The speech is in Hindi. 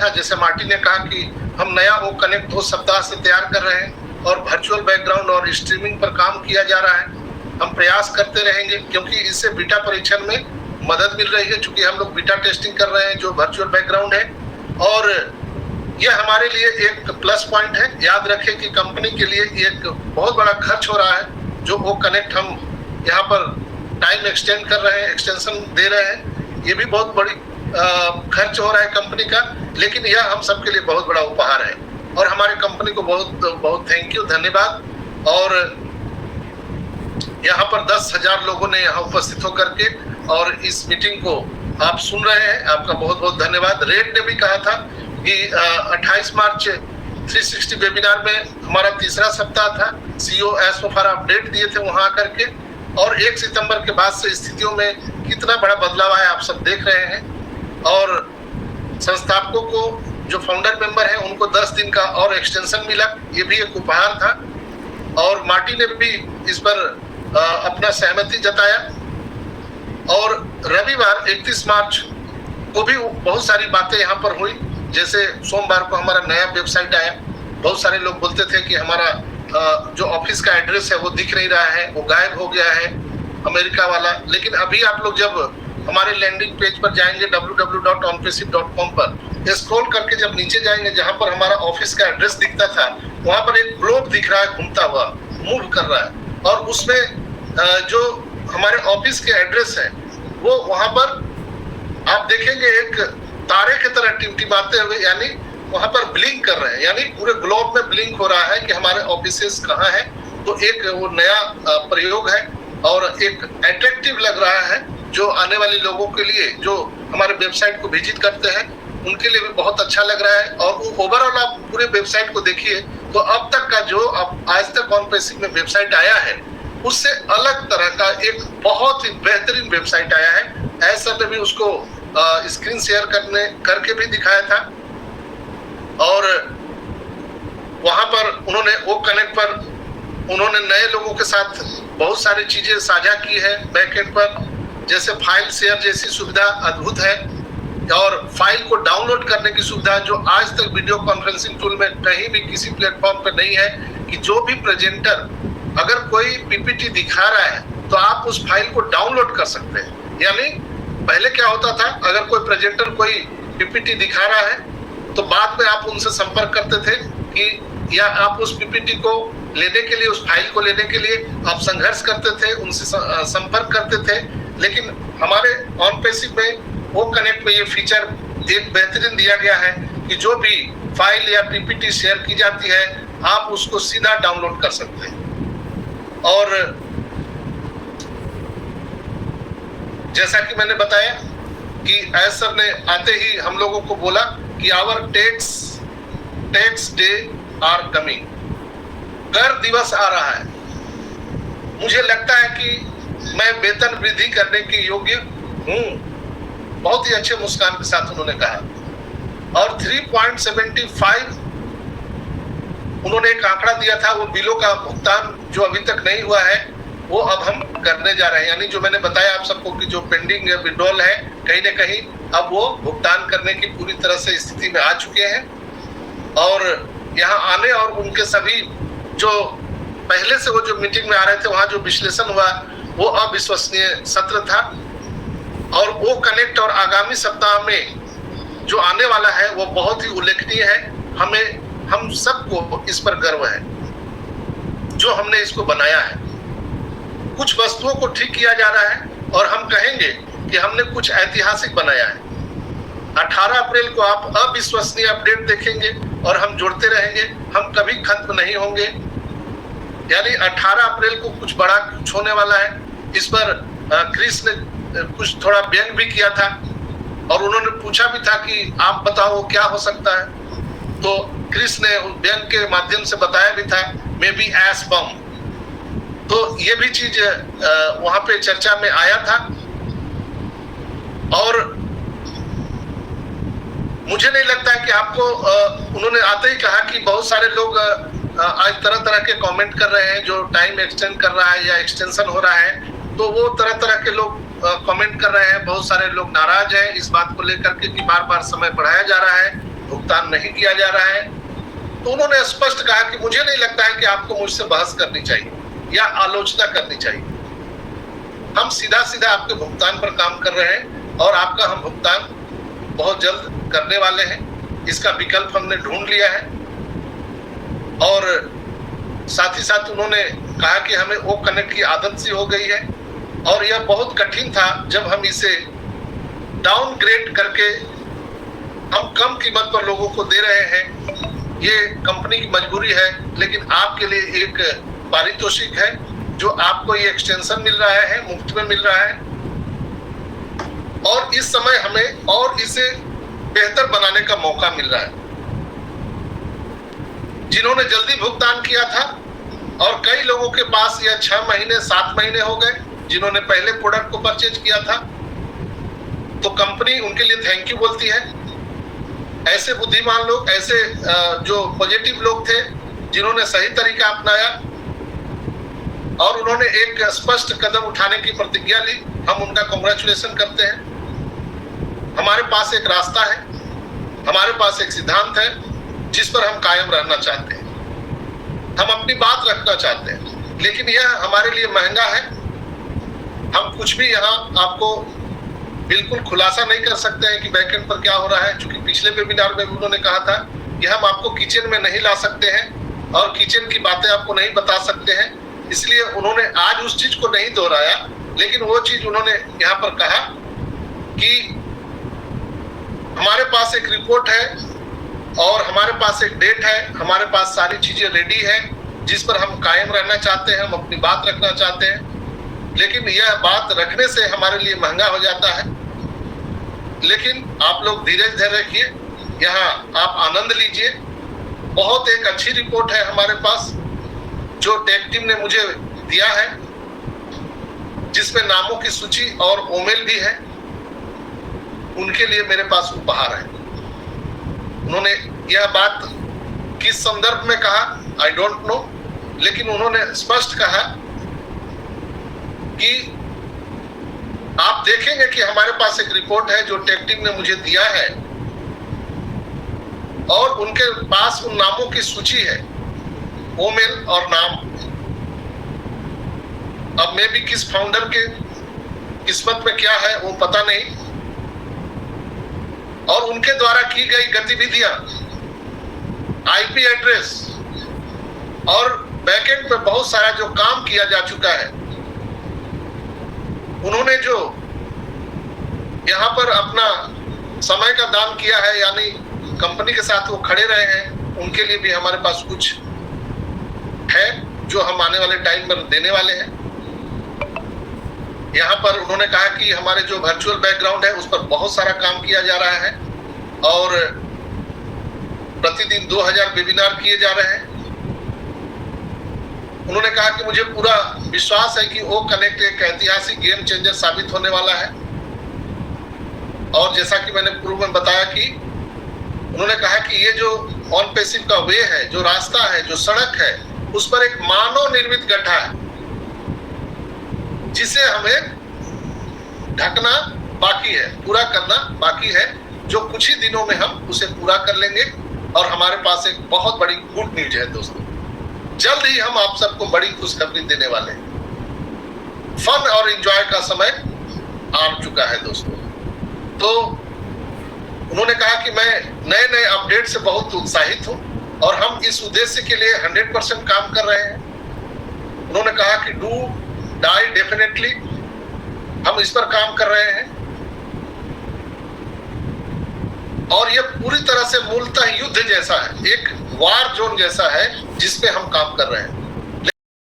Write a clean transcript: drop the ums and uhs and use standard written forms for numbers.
था, जैसे मार्टी ने कहा कि हम नया वो कनेक्ट 2 सप्ताह से तैयार कर रहे हैं और वर्चुअल बैकग्राउंड और स्ट्रीमिंग पर काम किया जा रहा है। हम प्रयास करते रहेंगे क्योंकि इससे बीटा परीक्षण में मदद मिल रही है, चूंकि हम लोग बीटा टेस्टिंग कर रहे हैं जो वर्चुअल बैकग्राउंड है, और यह हमारे लिए एक प्लस पॉइंट है। याद रखें कि कंपनी के लिए एक बहुत बड़ा खर्च हो रहा है जो वो कनेक्ट हम यहाँ पर टाइम एक्सटेंड कर रहे हैं, एक्सटेंशन दे रहे हैं। ये भी बहुत बड़ी खर्च हो रहा है कंपनी का, लेकिन यह हम सबके लिए बहुत बड़ा उपहार है और हमारे कंपनी को बहुत बहुत थैंक यू, धन्यवाद। और यहाँ पर 10,000 लोगों ने यहाँ उपस्थित होकर के और इस मीटिंग को आप सुन रहे हैं, आपका बहुत बहुत धन्यवाद। रेड ने भी कहा था कि 28 मार्च 360 वेबिनार में हमारा तीसरा सप्ताह था, CEO एसओफार अपडेट दिए थे वहां आकर के, और 1 सितंबर के बाद से स्थितियों में कितना बड़ा बदलाव आया आप सब देख रहे हैं। और संस्थापकों को जो फाउंडर मेंबर हैं उनको 10 दिन का और एक्सटेंशन मिला, ये भी एक उपहार था। और मार्टी ने भी इस पर अपना सहमति जताया। और रविवार 31 मार्च को भी बहुत सारी बातें यहाँ पर हुई, जैसे सोमवार को हमारा नया वेबसाइट आया। बहुत सारे लोग बोलते थे कि हमारा जो ऑफिस का एड्रेस है वो दिख नहीं रहा है, वो गायब हो गया है अमेरिका वाला। लेकिन अभी आप लोग जब हमारे लैंडिंग पेज पर जाएंगे www.onpassive.com पर स्क्रॉल करके जब नीचे जाएंगे जहां पर हमारा ऑफिस का एड्रेस दिखता था, वहां पर एक ग्लोब दिख रहा है घूमता हुआ, मूव कर रहा है, और उसमें जो हमारे ऑफिस के एड्रेस है वो वहां पर आप देखेंगे एक तारे की तरह टिमटिमाते हुए, यानी वहां पर ब्लिंक कर रहे हैं, यानी पूरे ग्लोब में ब्लिंक हो रहा है कि हमारे ऑफिसेस कहाँ है। तो एक वो नया प्रयोग है और एक अट्रैक्टिव लग रहा है, जो आने वाले लोगों के लिए जो हमारे वेबसाइट को विजिट करते हैं उनके लिए भी बहुत अच्छा लग रहा है। और वो ओवरऑल आप पूरे वेबसाइट को देखिए तो अब तक का जो अब आज तक ऑनपेसिव में वेबसाइट आया है उससे अलग तरह का एक बहुत ही बेहतरीन वेबसाइट आया है। ऐसा ने भी उसको स्क्रीन शेयर करके भी दिखाया था, और वहां पर उन्होंने वो कनेक्ट पर उन्होंने नए लोगों के साथ बहुत सारी चीजें साझा की है बैकएंड पर, जैसे फाइल शेयर जैसी सुविधा अद्भुत है, और फाइल को डाउनलोड करने की सुविधा जो आज तक वीडियो कॉन्फ्रेंसिंग टूल में कहीं भी किसी प्लेटफॉर्म पर नहीं है, कि जो भी प्रेजेंटर अगर कोई पीपीटी दिखा रहा है तो आप उस फाइल को डाउनलोड कर सकते हैं। यानी पहले क्या होता था, अगर कोई प्रेजेंटर कोई पीपीटी दिखा रहा है तो बाद में आप उनसे संपर्क करते थे कि या आप उस पीपीटी को लेने के लिए, उस फाइल को लेने के लिए आप संघर्ष करते थे, उनसे संपर्क करते थे। लेकिन हमारे ऑनपेसिव में वो कनेक्ट में ये फीचर एक बेहतरीन दिया गया है कि जो भी फाइल या पीपीटी शेयर की जाती है आप उसको सीधा डाउनलोड कर सकते हैं। और जैसा कि मैंने बताया कि एस सर ने आते ही हम लोगों को बोला कि our tax day are coming, कर दिवस आ रहा है। मुझे लगता है कि मैं वेतन वृद्धि करने के योग्य हूं, बहुत ही अच्छे मुस्कान के साथ उन्होंने कहा। और 3.75 उन्होंने एक आंकड़ा दिया था, वो बिलों का भुगतान जो अभी तक नहीं हुआ है वो अब हम करने जा रहे हैं। यानी जो मैंने बताया आप सबको कि जो पेंडिंग विड्रॉल है कहीं ना कहीं अब वो भुगतान करने की पूरी तरह से स्थिति में आ चुके हैं। और यहाँ आने और उनके सभी जो पहले से वो जो मीटिंग में आ रहे थे वहाँ जो विश्लेषण हुआ वो अविश्वसनीय सत्र था। और वो कनेक्ट और आगामी सप्ताह में जो आने वाला है वो बहुत ही उल्लेखनीय है। हम सबको इस पर गर्व है जो हमने इसको बनाया है। कुछ वस्तुओं को ठीक किया जा रहा है और हम कहेंगे कि हमने कुछ ऐतिहासिक बनाया है। 18 अप्रैल को आप अविश्वसनीय अपडेट देखेंगे और हम जुड़ते रहेंगे, हम कभी खत्म नहीं होंगे। यानी 18 अप्रैल को कुछ बड़ा कुछ होने वाला है। इस पर क्रिस ने कुछ थोड़ा व्यंग भी किया था और उन्होंने पूछा भी था कि आप बताओ क्या हो सकता है, तो क्रिस ने व्यंग के माध्यम से बताया भी था मे बी एस बम। तो ये भी चीज वहां पे चर्चा में आया था। और मुझे नहीं लगता है कि आपको उन्होंने आते ही कहा कि बहुत सारे लोग आज तरह तरह के कमेंट कर रहे हैं, जो टाइम एक्सटेंड कर रहा है या एक्सटेंशन हो रहा है, तो वो तरह तरह के लोग कमेंट कर रहे हैं। बहुत सारे लोग नाराज हैं इस बात को लेकर के कि बार बार समय बढ़ाया जा रहा है, भुगतान नहीं किया जा रहा है। तो उन्होंने स्पष्ट कहा कि मुझे नहीं लगता है कि आपको मुझसे बहस करनी चाहिए या आलोचना करनी चाहिए। हम सीधा सीधा आपके भुगतान पर काम कर रहे हैं और आपका हम भुगतान बहुत जल्द करने वाले हैं। इसका विकल्प हमने ढूंढ लिया है। और साथ ही साथ उन्होंने कहा कि हमें वो कनेक्ट की आदत सी हो गई है और यह बहुत कठिन था जब हम इसे डाउनग्रेड करके हम कम कीमत पर लोगों को दे रहे हैं। ये कंपनी की मजबूरी है, लेकिन आपके लिए एक पारितोषिक है जो आपको ये एक्सटेंशन मिल रहा है, मुफ्त में मिल रहा है। और इस समय हमें और इसे बेहतर बनाने का मौका मिल रहा है। जिन्होंने जल्दी भुगतान किया था और कई लोगों के पास यह 6 महीने 7 महीने हो गए जिन्होंने पहले प्रोडक्ट को परचेज किया था, तो कंपनी उनके लिए थैंक यू बोलती है। ऐसे बुद्धिमान लोग, ऐसे जो पॉजिटिव लोग थे जिन्होंने सही तरीका अपनाया और उन्होंने एक स्पष्ट कदम उठाने की प्रतिज्ञा ली, हम उनका कांग्रेचुलेशन करते हैं। हमारे पास एक रास्ता है, हमारे पास एक सिद्धांत है जिस पर हम कायम रहना चाहते हैं। हम अपनी बात रखना चाहते हैं, लेकिन यह हमारे लिए महंगा है। हम कुछ भी यहाँ आपको बिल्कुल खुलासा नहीं कर सकते हैं कि बैकएंड पर क्या हो रहा है, क्योंकि पिछले वेबिनार में उन्होंने कहा था कि हम आपको किचन में नहीं ला सकते हैं और किचन की बातें आपको नहीं बता सकते हैं। इसलिए उन्होंने आज उस चीज को नहीं दोहराया, लेकिन वो चीज उन्होंने यहाँ पर कहा कि हमारे पास एक रिपोर्ट है और हमारे पास एक डेट है, हमारे पास सारी चीजें रेडी है जिस पर हम कायम रहना चाहते हैं, हम अपनी बात रखना चाहते हैं। लेकिन यह बात रखने से हमारे लिए महंगा हो जाता है। लेकिन आप लोग धीरज धैर्य रखिए, यहाँ आप आनंद लीजिए। बहुत एक अच्छी रिपोर्ट है हमारे पास जो टेक टीम ने मुझे दिया है, जिसमें नामों की सूची और ओमेल भी है। उनके लिए मेरे पास उपहार है। उन्होंने यह बात किस संदर्भ में कहा आई डोंट नो, लेकिन उन्होंने स्पष्ट कहा कि आप देखेंगे कि हमारे पास एक रिपोर्ट है जो टेक टीम ने मुझे दिया है और उनके पास उन नामों की सूची है, ओमेल और नाम। अब मैं भी किस फाउंडर के किस्मत में क्या है वो पता नहीं, और उनके द्वारा की गई गतिविधियां, आईपी एड्रेस और बैकएंड पे बहुत सारा जो काम किया जा चुका है, उन्होंने जो यहाँ पर अपना समय का दान किया है, यानी कंपनी के साथ वो खड़े रहे हैं, उनके लिए भी हमारे पास कुछ है जो हम आने वाले टाइम पर देने वाले हैं। यहाँ पर उन्होंने कहा कि हमारे जो वर्चुअल बैकग्राउंड है उस पर बहुत सारा काम किया जा रहा है और प्रतिदिन 2000 वेबिनार किए जा रहे हैं। उन्होंने कहा कि मुझे पूरा विश्वास है कि वो कनेक्ट एक ऐतिहासिक गेम चेंजर साबित होने वाला है। और जैसा कि मैंने पूर्व में बताया कि उन्होंने कहा कि ये जो ऑन पैसिव का वे है, जो रास्ता है, जो सड़क है, उस पर एक मानव निर्मित गड्ढा है जिसे हमें ढकना बाकी है, पूरा करना बाकी है, जो कुछ ही दिनों में हम उसे पूरा कर लेंगे। और हमारे पास एक बहुत बड़ी गुड न्यूज है दोस्तों, जल्द ही हम आप सबको बड़ी खुशखबरी देने वाले हैं। फन और एंजॉय का समय आ चुका है दोस्तों। तो उन्होंने कहा कि मैं नए नए अपडेट से बहुत उत्साहित हूं और हम इस उद्देश्य के लिए 100% काम कर रहे हैं। उन्होंने कहा कि डू डाई डेफिनेटली, हम इस पर काम कर रहे हैं और ये पूरी तरह से मूलतः युद्ध जैसा है, एक वार जोन जैसा है जिसपे हम काम कर रहे हैं।